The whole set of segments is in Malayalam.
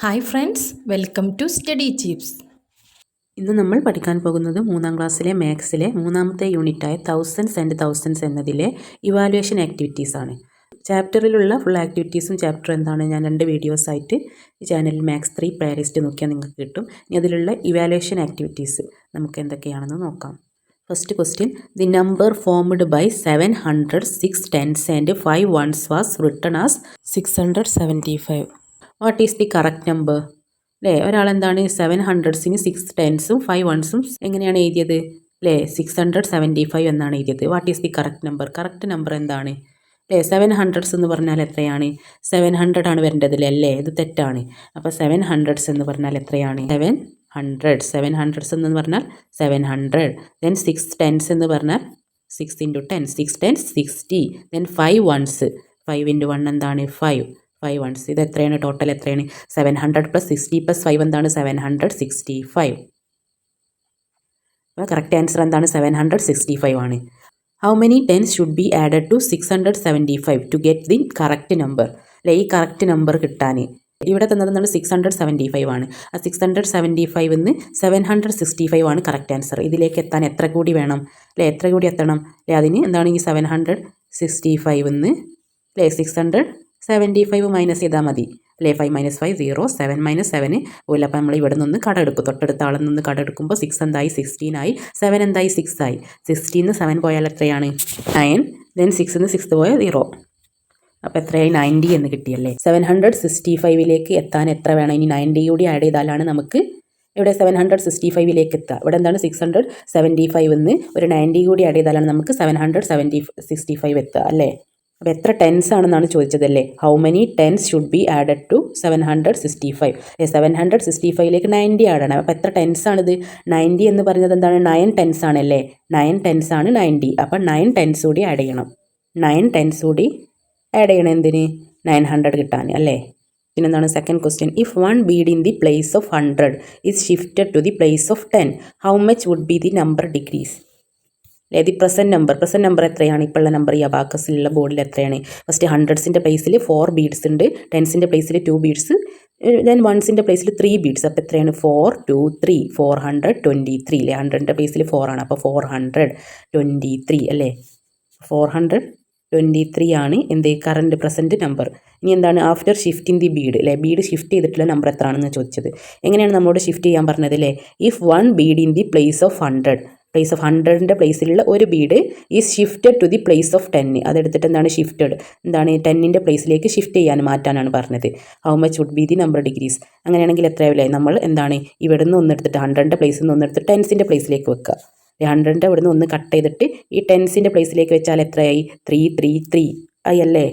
Hi friends, welcome to study chips. ഇന്ന് നമ്മൾ പഠിക്കാൻ പോകുന്നത് 3ാം ക്ലാസ്സിലെ മാത്സിലെ 3ാമത്തെ യൂണിറ്റായ തൗസൻഡ്സ് ആൻഡ് തൗസൻഡ്സ് എന്നതിലെ ഇവാലുവേഷൻ ആക്ടിവിറ്റീസ് ആണ്. ചാപ്റ്ററിലുള്ള ഫുൾ ആക്ടിവിറ്റീസും ചാപ്റ്റർ എന്താണ് ഞാൻ 2 വീഡിയോസായിട്ട് ഈ ചാനലിൽ മാത്സ് 3 പ്ലേലിസ്റ്റ് നോക്കിയാൽ നിങ്ങൾക്ക് കിട്ടും. ഇനി അതിലുള്ള ഇവാലുവേഷൻ ആക്ടിവിറ്റീസ് നമുക്ക് എന്തൊക്കെയാണെന്ന് നോക്കാം. First question, the number formed by 700 6 tens and 5 ones was written as 675. What is the correct number? അല്ലേ, ഒരാളെന്താണ് 700-ന് 6 ടെൻസും 5 വൺസും എങ്ങനെയാണ് എഴുതിയത്? അല്ലേ, 675 എന്നാണ് എഴുതിയത്. What is the correct number? Correct number എന്താണ്? അല്ലേ, 700s എന്ന് പറഞ്ഞാൽ എത്രയാണ്? 700 ആണ് വരേണ്ടത് അല്ലേ, ഇത് തെറ്റാണ്. അപ്പോൾ 700s എന്ന് പറഞ്ഞാൽ എത്രയാണ്? 700s എന്ന് പറഞ്ഞാൽ 700. ദെൻ 6 tens എന്ന് പറഞ്ഞാൽ 6 × 10, 6 tens 60. ദെൻ 5 ones, 5 × 1 എന്താണ്? 5 ones. ഇത് എത്രയാണ്? ടോട്ടൽ എത്രയാണ്? 700 + 60 + 5 എന്താണ്? 765. അപ്പോൾ കറക്റ്റ് ആൻസർ എന്താണ്? 765 ആണ്. How many tens should be added to 675 to get the correct number? അല്ലെ, ഈ കറക്റ്റ് നമ്പർ കിട്ടാൻ ഇവിടെ തന്നത് 675 ആണ്. ആ 675-ന്ന് 765 ആണ് കറക്റ്റ് ആൻസർ. ഇതിലേക്ക് എത്താൻ എത്ര കൂടി വേണം? അല്ലേ, എത്ര കൂടി എത്തണം? അല്ലേ, അതിന് എന്താണ് ഈ 765-ന്ന് അല്ലേ 675 മൈനസ് ചെയ്താൽ മതി അല്ലേ. 5 - 5 0, 7 - 7 പോയില്ല. അപ്പോൾ നമ്മൾ ഇവിടെ നിന്ന് കട എടുക്കും. തൊട്ടടുത്ത ആളിൽ നിന്ന് കട എടുക്കുമ്പോൾ 6 എന്തായി? 16 ആയി. 7 എന്തായി? 6 ആയി. 16-ന്ന് 7 പോയാൽ എത്രയാണ്? 9. ദെൻ 6-ന്ന് 6 പോയാൽ 0. അപ്പോൾ എത്രയായി? 90 എന്ന് കിട്ടിയല്ലേ. 765-ലേക്ക് എത്താൻ എത്ര വേണം? ഇനി 90 കൂടി ആഡ് ചെയ്താലാണ് നമുക്ക് ഇവിടെ 765-ലേക്ക് എത്തുക. ഇവിടെ എന്താണ് 675-ന്ന് ഒരു 90 കൂടി ആഡ് ചെയ്താലാണ് നമുക്ക് 765 എത്തുക അല്ലേ. അപ്പോൾ എത്ര ടെൻസ് ആണെന്നാണ് ചോദിച്ചതല്ലേ. How many tens should be added to 765? 765-ലേക്ക് 90 ആഡാണ്. അപ്പോൾ എത്ര ടെൻസ് ആണിത്? 90 എന്ന് പറയുന്നത് എന്താണ്? 9 ടെൻസ് ആണല്ലേ. 9 ടെൻസ് ആണ് 90. അപ്പോൾ 9 ടെൻസ് കൂടി ആഡ് ചെയ്യണം. 9 ടെൻസ് കൂടി ആഡ് ചെയ്യണം. എന്തിന്? 900 കിട്ടാൻ അല്ലേ. പിന്നെന്താണ് second question, if 1 bead in the place of 100 is shifted to the place of 10, how much would be the number decrease? അല്ലേ, ദി പ്രസൻറ്റ് നമ്പർ എത്രയാണ്? ഇപ്പോഴുള്ള നമ്പർ ഈ അബാക്കസിലുള്ള ബോർഡിൽ എത്രയാണ്? ഫസ്റ്റ് 100-ൻ്റെ പ്ലേസിൽ 4 ബീഡ്സ് ഉണ്ട്, 10-ൻ്റെ പ്ലേസിൽ 2 ബീഡ്സ്, ദെൻ 1-ൻ്റെ പ്ലേസിൽ 3 ബീഡ്സ്. അപ്പോൾ എത്രയാണ്? 4 2 3 423 അല്ലേ. 100-ൻ്റെ പ്ലേസിൽ 4 ആണ്. അപ്പോൾ 423 അല്ലേ. 423 ആണ് എന്ത്? Current present number. ഇനി എന്താണ്? ആഫ്റ്റർ ഷിഫ്റ്റിംഗ് ദി ബീഡ് അല്ലേ, ബീഡ് ഷിഫ്റ്റ് ചെയ്തിട്ടുള്ള നമ്പർ എത്രയാണെന്ന് ചോദിച്ചത്. എങ്ങനെയാണ് നമ്മളോട് ഷിഫ്റ്റ് ചെയ്യാൻ പറഞ്ഞത് അല്ലേ. If 1 bead in the place of 100-ൻ്റെ പ്ലേസിലുള്ള ഒരു bead is shifted to the place of 10. അതെടുത്തിട്ട് എന്താണ്? ഷിഫ്റ്റഡ് എന്താണ്? 10-ൻ്റെ പ്ലേസിലേക്ക് ഷിഫ്റ്റ് ചെയ്യാൻ മാറ്റാനാണ് പറഞ്ഞത്. How much would be the number decrease? അങ്ങനെയാണെങ്കിൽ എത്രയാവില്ലേ? നമ്മൾ എന്താണ് ഇവിടെ നിന്ന് ഒന്നെടുത്തിട്ട് 100-ൻ്റെ പ്ലേസിൽ നിന്ന് ഒന്നെടുത്തിട്ട് 10-ൻ്റെ പ്ലേസിലേക്ക് വെക്കുക. 100-ൻ്റെ ഇവിടെ നിന്ന് ഒന്ന് കട്ട് ചെയ്തിട്ട് ഈ 10-ൻ്റെ പ്ലേസിലേക്ക് വെച്ചാൽ എത്രയായി? 3 3 3 ആയി അല്ലേ.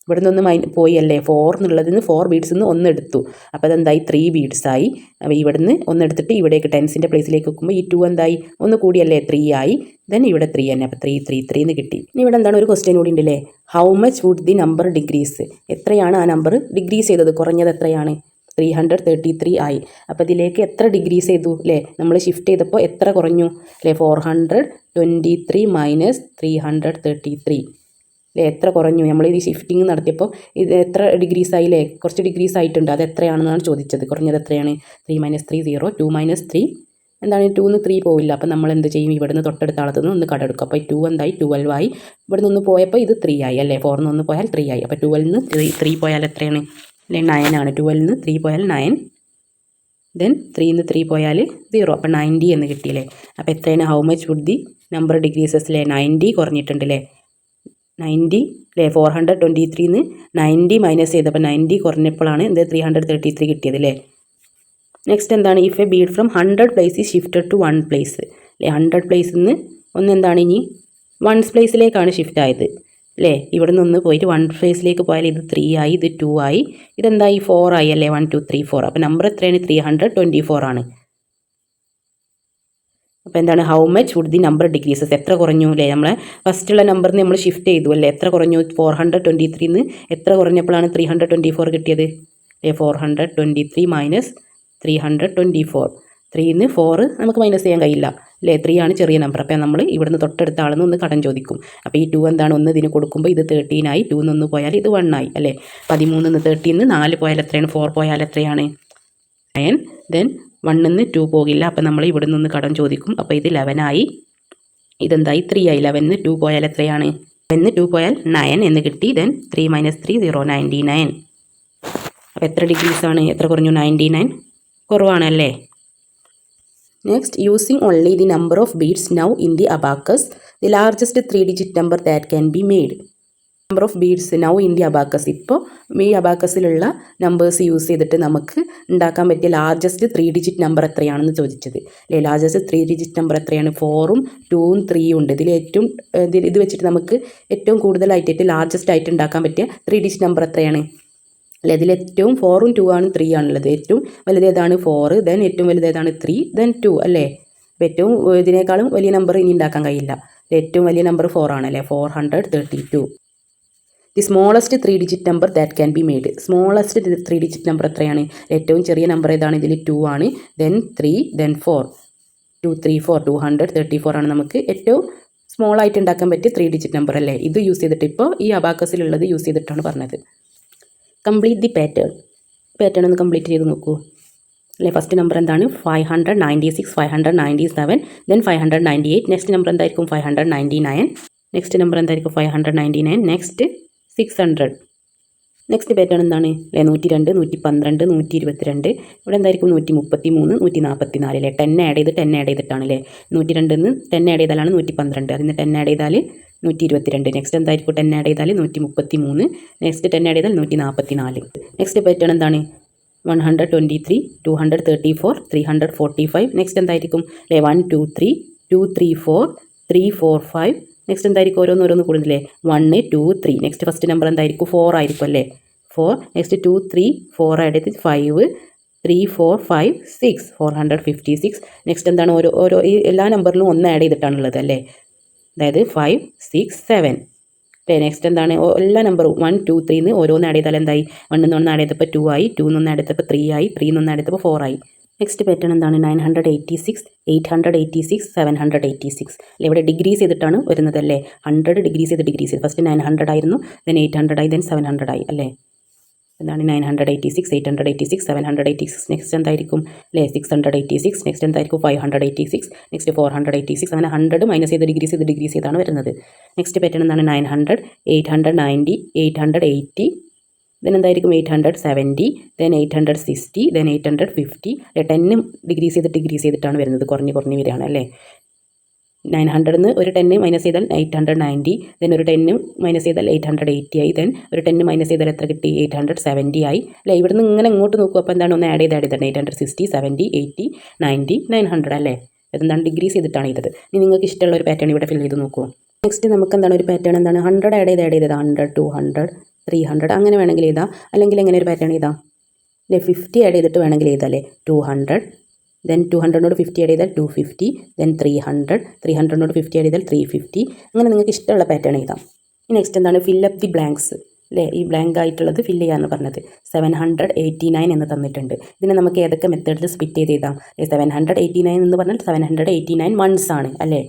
ഇവിടെ നിന്ന് പോയി അല്ലേ. 4 എന്നുള്ളതിൽ നിന്ന് 4 ബീഡ്സിൽ നിന്ന് ഒന്നെടുത്തു. അപ്പോൾ അതെന്തായി? 3 ബീഡ്സായി. അപ്പോൾ ഇവിടെ നിന്ന് ഒന്നെടുത്തിട്ട് ഇവിടേക്ക് 10-ൻ്റെ പ്ലേസിലേക്ക് വെക്കുമ്പോൾ ഈ 2 എന്തായി? ഒന്ന് കൂടിയല്ലേ 3 ആയി. ദെൻ ഇവിടെ 3 തന്നെ. അപ്പോൾ 3 3 3 എന്ന് കിട്ടി. ഇനി ഇവിടെ എന്താണ്? ഒരു ക്വസ്റ്റ്യൻ കൂടി ഉണ്ടല്ലേ. How much would the number decrease? എത്രയാണ് ആ നമ്പർ ഡിഗ്രീസ് ചെയ്തത്? കുറഞ്ഞത് എത്രയാണ്? 333 ആയി. അപ്പോൾ ഇതിലേക്ക് എത്ര ഡിഗ്രീസ് ചെയ്തു അല്ലേ? നമ്മൾ ഷിഫ്റ്റ് ചെയ്തപ്പോൾ എത്ര കുറഞ്ഞു അല്ലേ? 423 - 333 അല്ലേ, എത്ര കുറഞ്ഞു? നമ്മൾ ഇത് ഷിഫ്റ്റിംഗ് നടത്തിയപ്പോൾ ഇത് എത്ര ഡിഗ്രീസ് ആയില്ലേ? കുറച്ച് ഡിഗ്രീസ് ആയിട്ടുണ്ട്. അത് എത്രയാണെന്നാണ് ചോദിച്ചത്. കുറഞ്ഞത് എത്രയാണ്? 3 - 3 0, 2 - 3 എന്താണ്? 2-ന്ന് 3 പോവില്ല. അപ്പോൾ നമ്മൾ എന്ത് ചെയ്യും? ഇവിടുന്ന് തൊട്ടടുത്ത ആളത്ത് നിന്ന് ഒന്ന് കടെടുക്കും. അപ്പോൾ 2 എന്തായി? 12 ആയി. ഇവിടെ നിന്ന് പോയപ്പോൾ ഇത് 3 ആയി അല്ലേ. 4-ന്ന് 1 പോയാൽ 3 ആയി. അപ്പോൾ 12-ന്ന് 3 പോയാൽ എത്രയാണ് അല്ലേ? 9 ആണ്. 12-ന്ന് 3 പോയാൽ 9. ദെൻ 3-ന്ന് 3 പോയാൽ 0. അപ്പോൾ 90 എന്ന് കിട്ടിയില്ലേ. അപ്പോൾ എത്രയാണ്? How much would the number decreases അല്ലേ. 90 കുറഞ്ഞിട്ടുണ്ട് അല്ലേ. 90 അല്ലേ. 423-ന്ന് 90 മൈനസ് ചെയ്തപ്പോൾ 90 കുറഞ്ഞപ്പോഴാണ് എന്ത് 333 കിട്ടിയത് അല്ലേ. നെക്സ്റ്റ് എന്താണ്? If a bead from 100 place is shifted to 1 place അല്ലേ. 100 പ്ലേസിൽ നിന്ന് ഒന്ന് എന്താണ്? ഇനി 1 പ്ലേസിലേക്കാണ് ഷിഫ്റ്റ് ആയത് അല്ലേ. ഇവിടെ നിന്ന് പോയിട്ട് 1 പ്ലേസിലേക്ക് പോയാൽ ഇത് 3 ആയി, ഇത് 2 ആയി, ഇതെന്തായി? 4 ആയി അല്ലേ. 1 2 3 4. അപ്പോൾ നമ്പർ എത്രയാണ്? 324 ആണ്. അപ്പോൾ എന്താണ്? How much would the number decreases? എത്ര കുറഞ്ഞു അല്ലേ. നമ്മളെ ഫസ്റ്റുള്ള നമ്പറിന് നമ്മൾ ഷിഫ്റ്റ് ചെയ്തു അല്ലേ. എത്ര കുറഞ്ഞു? 423-ന്ന് എത്ര കുറഞ്ഞപ്പോഴാണ് 324 കിട്ടിയത് അല്ലേ. 423 - 324. 3-ന്ന് 4 നമുക്ക് മൈനസ് ചെയ്യാൻ കഴിയില്ല അല്ലേ 3 ആണ് ചെറിയ നമ്പർ. അപ്പോൾ നമ്മൾ ഇവിടുന്ന് തൊട്ടടുത്ത ആളെന്ന് ഒന്ന് കടം ചോദിക്കും. അപ്പോൾ ഈ 2 എന്താണ് ഒന്ന് ഇതിന് കൊടുക്കുമ്പോൾ ഇത് 13 ആയി, 2 1 പോയാൽ ഇത് 1 ആയി അല്ലേ. 13 13 4 പോയാൽ എത്രയാണ്, 4 പോയാൽ എത്രയാണ് 9. ദെൻ 1 2 പോകില്ല, അപ്പോൾ നമ്മൾ ഇവിടെ നിന്ന് കടം ചോദിക്കും. അപ്പോൾ ഇത് 11 ആയി, ഇതെന്തായി 3 ആയി. 11 2 പോയാൽ എത്രയാണ്, 11 2 പോയാൽ 9 എന്ന് കിട്ടി. ദെൻ 3 - 3 0 99. അപ്പോൾ എത്ര ഡിഗ്രീസാണ്, എത്ര കുറഞ്ഞു 99 കുറവാണല്ലേ. Next, using only the number of beads now in the abacus the largest 3-digit number that can be made. Number of beads now in the abacus, ഇപ്പോൾ ഈ അബാക്കസിലുള്ള നമ്പേഴ്സ് യൂസ് ചെയ്തിട്ട് നമുക്ക് ഉണ്ടാക്കാൻ പറ്റിയ ലാർജസ്റ്റ് 3-digit നമ്പർ എത്രയാണെന്ന് ചോദിച്ചത് അല്ലേ. ലാർജസ്റ്റ് 3-digit നമ്പർ എത്രയാണ്, 4ഉം 2ഉം 3ഉം ഉണ്ട്. ഇത് വെച്ചിട്ട് നമുക്ക് ഏറ്റവും കൂടുതലായിട്ട് ലാർജസ്റ്റ് ആയിട്ട് ഉണ്ടാക്കാൻ പറ്റിയ 3-digit നമ്പർ എത്രയാണ് അല്ലേ. ഇതിൽ ഏറ്റവും 4ഉം 2 ആണ് 3 ആണുള്ളത്. ഏറ്റവും വലുതേതാണ് 4, ദെൻ ഏറ്റവും വലുതേതാണ് 3, ദെൻ 2 അല്ലേ. അപ്പോൾ ഏറ്റവും ഇതിനേക്കാളും വലിയ നമ്പർ ഇനി ഉണ്ടാക്കാൻ കഴിയില്ല. ഏറ്റവും വലിയ നമ്പർ 4 ആണല്ലേ, 432. The smallest 3-digit number that can be made. Smallest 3-digit number എത്രയാണ്, ഏറ്റവും ചെറിയ നമ്പർ ഏതാണ്, ഇതിൽ 2 ആണ്, ദെൻ 3, ദെൻ 4, 234, 234 ആണ് നമുക്ക് ഏറ്റവും സ്മോൾ ആയിട്ട് ഉണ്ടാക്കാൻ പറ്റിയ 3-digit നമ്പർ അല്ലേ. ഇത് യൂസ് ചെയ്തിട്ട് ഇപ്പോൾ ഈ അബാക്കസിലുള്ളത് യൂസ് ചെയ്തിട്ടാണ് പറഞ്ഞത്. കംപ്ലീറ്റ് ദി പാറ്റേൺ ഒന്ന് കംപ്ലീറ്റ് ചെയ്ത് നോക്കൂ അല്ലേ. ഫസ്റ്റ് നമ്പർ എന്താണ്, 596, 597, ദെൻ 598. നെക്സ്റ്റ് നമ്പർ എന്തായിരിക്കും, 599. നെക്സ്റ്റ് നമ്പർ എന്തായിരിക്കും, 599. നെക്സ്റ്റ് 600. നെക്സ്റ്റ് പാറ്റേൺ എന്താണ് അല്ലേ, 102, 112, 122. ഇവിടെ എന്തായിരിക്കും 133, 144 അല്ലേ. 10 ആഡ് ചെയ്തിട്ടാണ് അല്ലേ. 102 10 ആഡ് ചെയ്താലാണ് 112, അതിന് 10 ആഡ് ചെയ്താൽ 122. നെക്സ്റ്റ് എന്തായിരിക്കും 10 ആഡ് ചെയ്താൽ 133. നെക്സ്റ്റ് 10 ആഡ് ചെയ്താൽ 144. നെക്സ്റ്റ് പാറ്റേൺ എന്താണ്, 123, 234, 345. നെക്സ്റ്റ് എന്തായിരിക്കും അല്ലേ, 123, 234, 345. നെക്സ്റ്റ് എന്തായിരിക്കും ഓരോന്ന് കൂടുന്നില്ലേ, 1 2 3. നെക്സ്റ്റ് ഫസ്റ്റ് നമ്പർ എന്തായിരിക്കും, 4 ആയിരിക്കും അല്ലേ, 4. നെക്സ്റ്റ് 2 3 4 ആഡ് ചെയ്ത് 5, 3 4 5 6, 456. നെക്സ്റ്റ് എന്താണ് ഓരോ ഈ എല്ലാ നമ്പറിലും 1 ആഡ് ചെയ്തിട്ടാണുള്ളത് അല്ലേ, അതായത് 5 6 7. നെക്സ്റ്റ് എന്താണ് എല്ലാ നമ്പറും 1 2 3 ഓരോന്ന് ആഡ് ചെയ്താൽ എന്തായി, 1 1 ആഡ് ചെയ്തപ്പോൾ 2 ആയി, 2 1 ആഡ് ചെയ്തപ്പോൾ 3 ആയി, 3 1 ആഡ് ചെയ്തപ്പോൾ 4 ആയി. നെക്സ്റ്റ് പാറ്റേൺ എന്താണ്, 986, 886, 786 അല്ലേ. ഇവിടെ ഡിഗ്രീസ് ചെയ്തിട്ടാണ് വരുന്നത് അല്ലേ. 100 ഡിഗ്രീസ് ചെയ്ത് ഫസ്റ്റ് 900 ആയിരുന്നു, ദെൻ 800 ആയി, ദെൻ 700 ആയി അല്ലേ. എന്താണ് 986, 886, 786. നെക്സ്റ്റ് എന്തായിരിക്കും അല്ലേ, 686. നെക്സ്റ്റ് എന്തായിരിക്കും 586, നെക്സ്റ്റ് 486. അങ്ങനെ 100 മൈനസ് ചെയ്ത് ഡിഗ്രീസ് ചെയ്താണ് വരുന്നത്. നെക്സ്റ്റ് പാറ്റേൺ എന്താണ്, 900, 890, 880. ദെൻ എന്തായിരിക്കും 870, ദെൻ 860, ദെൻ 850. 10 ഡിഗ്രീസ് ചെയ്തിട്ടാണ് വരുന്നത്, കുറഞ്ഞ് വരികയാണ് അല്ലേ. 900 ഒരു 10 മൈനസ് ചെയ്താൽ 890, ദെൻ ഒരു 10 മൈനസ് ചെയ്താൽ 880 ആയി, ദെൻ ഒരു 10 മൈനസ് ചെയ്താൽ എത്ര കിട്ടി, 870 ആയി അല്ലേ. ഇവിടുന്ന് ഇങ്ങനെ ഇങ്ങോട്ട് നോക്കുക, അപ്പോൾ എന്താണ് ഒന്ന് ആഡ് ചെയ്ത് 860, 70, 80, 90, 900 അല്ലേ. ഇതെന്താണ് ഡിഗ്രീസ് ചെയ്തിട്ടാണ് ചെയ്തത്. ഇനി നിങ്ങൾക്ക് ഇഷ്ടമുള്ള ഒരു പാറ്റേൺ ഇവിടെ ഫിൽ ചെയ്ത് നോക്കൂ. നെക്സ്റ്റ് നമുക്ക് എന്താണ് ഒരു പാറ്റേൺ എന്താണ്, 100 ആഡ് ചെയ്ത് 100, 200, 300 അങ്ങനെ വേണമെങ്കിൽ എഴുതാം. അല്ലെങ്കിൽ എങ്ങനെ ഒരു പാറ്റേൺ എഴുതാം അല്ലേ, 50 ആഡ് ചെയ്തിട്ട് വേണമെങ്കിൽ എഴുതാം അല്ലേ. 200, ദെൻ 200നോട് 50 ആഡ് ചെയ്താൽ 250, ദെൻ 300, 300നോട് 50 ആഡ് ചെയ്താൽ 350. അങ്ങനെ നിങ്ങൾക്ക് ഇഷ്ടമുള്ള പാറ്റേൺ എഴുതാം. നെക്സ്റ്റ് എന്താണ്, ഫില്ലപ്പ് ദി ബ്ലാങ്ക്സ് അല്ലേ. ഈ ബ്ലാങ്ക് ആയിട്ടുള്ളത് ഫില്ല് ചെയ്യാമെന്ന് പറഞ്ഞത്. 789 എന്ന് തന്നിട്ടുണ്ട്. ഇതിനെ നമുക്ക് ഏതൊക്കെ മെത്തേഡിൽ സ്പ്ലിറ്റ് ചെയ്ത് എഴുതാം. 789 എന്ന് പറഞ്ഞാൽ 789 വൺസ് ആണ് അല്ലേ.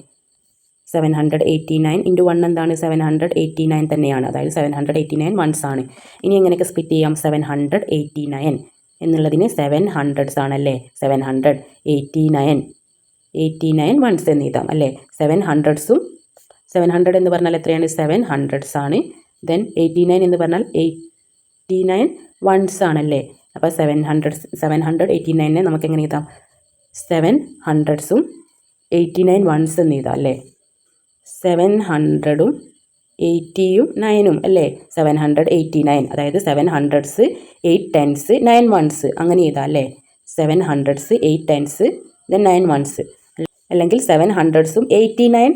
789 × 1 എന്താണ്, 789 തന്നെയാണ്, അതായത് 789 വൺസ് ആണ്. ഇനി എങ്ങനെയൊക്കെ സ്പ്ലിറ്റ് ചെയ്യാം, 789 എന്നുള്ളതിന് 7 ഹൺഡ്രഡ്സ് ആണല്ലേ. 789 വൺസ് എന്ന് എഴുതാം അല്ലേ. 7 ഹൺഡ്രഡ്സും 700 എന്ന് പറഞ്ഞാൽ എത്രയാണ്, 7 ഹൺഡ്രഡ്സ് ആണ്. ദെൻ 89 എന്ന് പറഞ്ഞാൽ 89 വൺസ് ആണല്ലേ. അപ്പോൾ 789 നമുക്ക് എങ്ങനെ എഴുതാം, 7 ഹൺഡ്രഡ്സും 89 വൺസ് എന്ന് എഴുതാം അല്ലേ. 700ഉം 80യും 9ഉം അല്ലേ. 789 അതായത് 7 ഹൺഡ്രഡ്സ് 8 ടെൻസ് 9 വൺസ് അങ്ങനെ എഴുതാം അല്ലേ. 7 ഹൺഡ്രഡ്സ് 8 ടെൻസ് ദെൻ 9 വൺസ്, അല്ലെങ്കിൽ 7 ഹൺഡ്രഡ്സും 89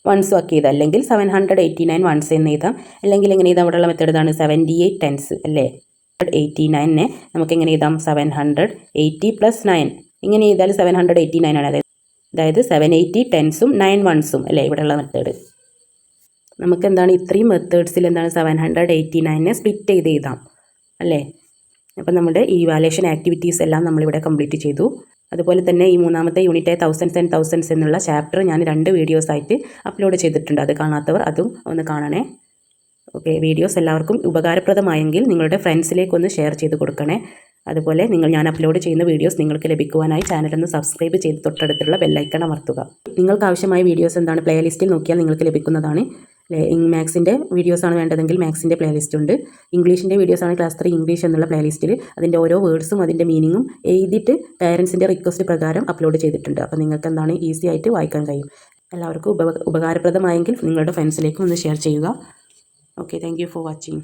വൺസും ആക്കി എഴുതാം, അല്ലെങ്കിൽ 789 വൺസ് എന്ന് എഴുതാം. അല്ലെങ്കിൽ എങ്ങനെ എഴുതാം, അവിടെയുള്ള മെത്തേഡ് ഇതാണ്, 78 ടെൻസ് അല്ലേ. 89നെ നമുക്ക് എങ്ങനെ എഴുതാം, 780 + 9 ഇങ്ങനെ എഴുതാൽ 789 ആണ്. അതായത് 780 ടെൻസും 9 വൺസും അല്ലേ ഇവിടെയുള്ള മെത്തേഡ്. നമുക്ക് എന്താണ് ഇത്രയും മെത്തേഡ്സിൽ എന്താണ് 789നെ സ്പ്ലിറ്റ് ചെയ്ത് എഴുതാം അല്ലേ. അപ്പം നമ്മുടെ ഈ ഇവാലുവേഷൻ ആക്ടിവിറ്റീസ് എല്ലാം നമ്മളിവിടെ കംപ്ലീറ്റ് ചെയ്തു. അതുപോലെ തന്നെ ഈ മൂന്നാമത്തെ യൂണിറ്റ് തൗസൻഡ്സ് ആൻഡ് തൗസൻഡ്സ് എന്നുള്ള ചാപ്റ്റർ ഞാൻ 2 വീഡിയോസായിട്ട് അപ്ലോഡ് ചെയ്തിട്ടുണ്ട്. അത് കാണാത്തവർ അതും ഒന്ന് കാണണേ. ഓക്കെ, വീഡിയോസ് എല്ലാവർക്കും ഉപകാരപ്രദമായെങ്കിൽ നിങ്ങളുടെ ഫ്രണ്ട്സിലേക്കൊന്ന് ഷെയർ ചെയ്ത് കൊടുക്കണേ. അതുപോലെ ഞാൻ അപ്ലോഡ് ചെയ്യുന്ന വീഡിയോസ് നിങ്ങൾക്ക് ലഭിക്കുവാനായി ചാനലൊന്ന് സബ്സ്ക്രൈബ് ചെയ്ത് തൊട്ടടുത്തുള്ള ബെല്ലൈക്കൺ അമർത്തുക. നിങ്ങൾക്ക് ആവശ്യമായ വീഡിയോസ് എന്താണ് പ്ലേലിസ്റ്റിൽ നോക്കിയാൽ നിങ്ങൾക്ക് ലഭിക്കുന്നതാണ്. മാത്സിൻ്റെ വീഡിയോസാണ് വേണ്ടതെങ്കിൽ മാത്സിൻ്റെ പ്ലേലിസ്റ്റ് ഉണ്ട്. ഇംഗ്ലീഷിൻ്റെ വീഡിയോസാണ് ക്ലാസ് 3 ഇംഗ്ലീഷ് എന്നുള്ള പ്ലേലിസ്റ്റിൽ അതിൻ്റെ ഓരോ വേർഡ്സും അതിൻ്റെ മീനിങ്ങും എഴുതിയിട്ട് പേരൻസിൻ്റെ റിക്വസ്റ്റ് പ്രകാരം അപ്ലോഡ് ചെയ്തിട്ടുണ്ട്. അപ്പോൾ നിങ്ങൾക്ക് എന്താണ് ഈസി ആയിട്ട് വായിക്കാൻ കഴിയും. എല്ലാവർക്കും ഉപകാരപ്രദമായെങ്കിൽ നിങ്ങളുടെ ഫ്രണ്ട്സിലേക്കും ഒന്ന് ഷെയർ ചെയ്യുക. Okay, thank you for watching.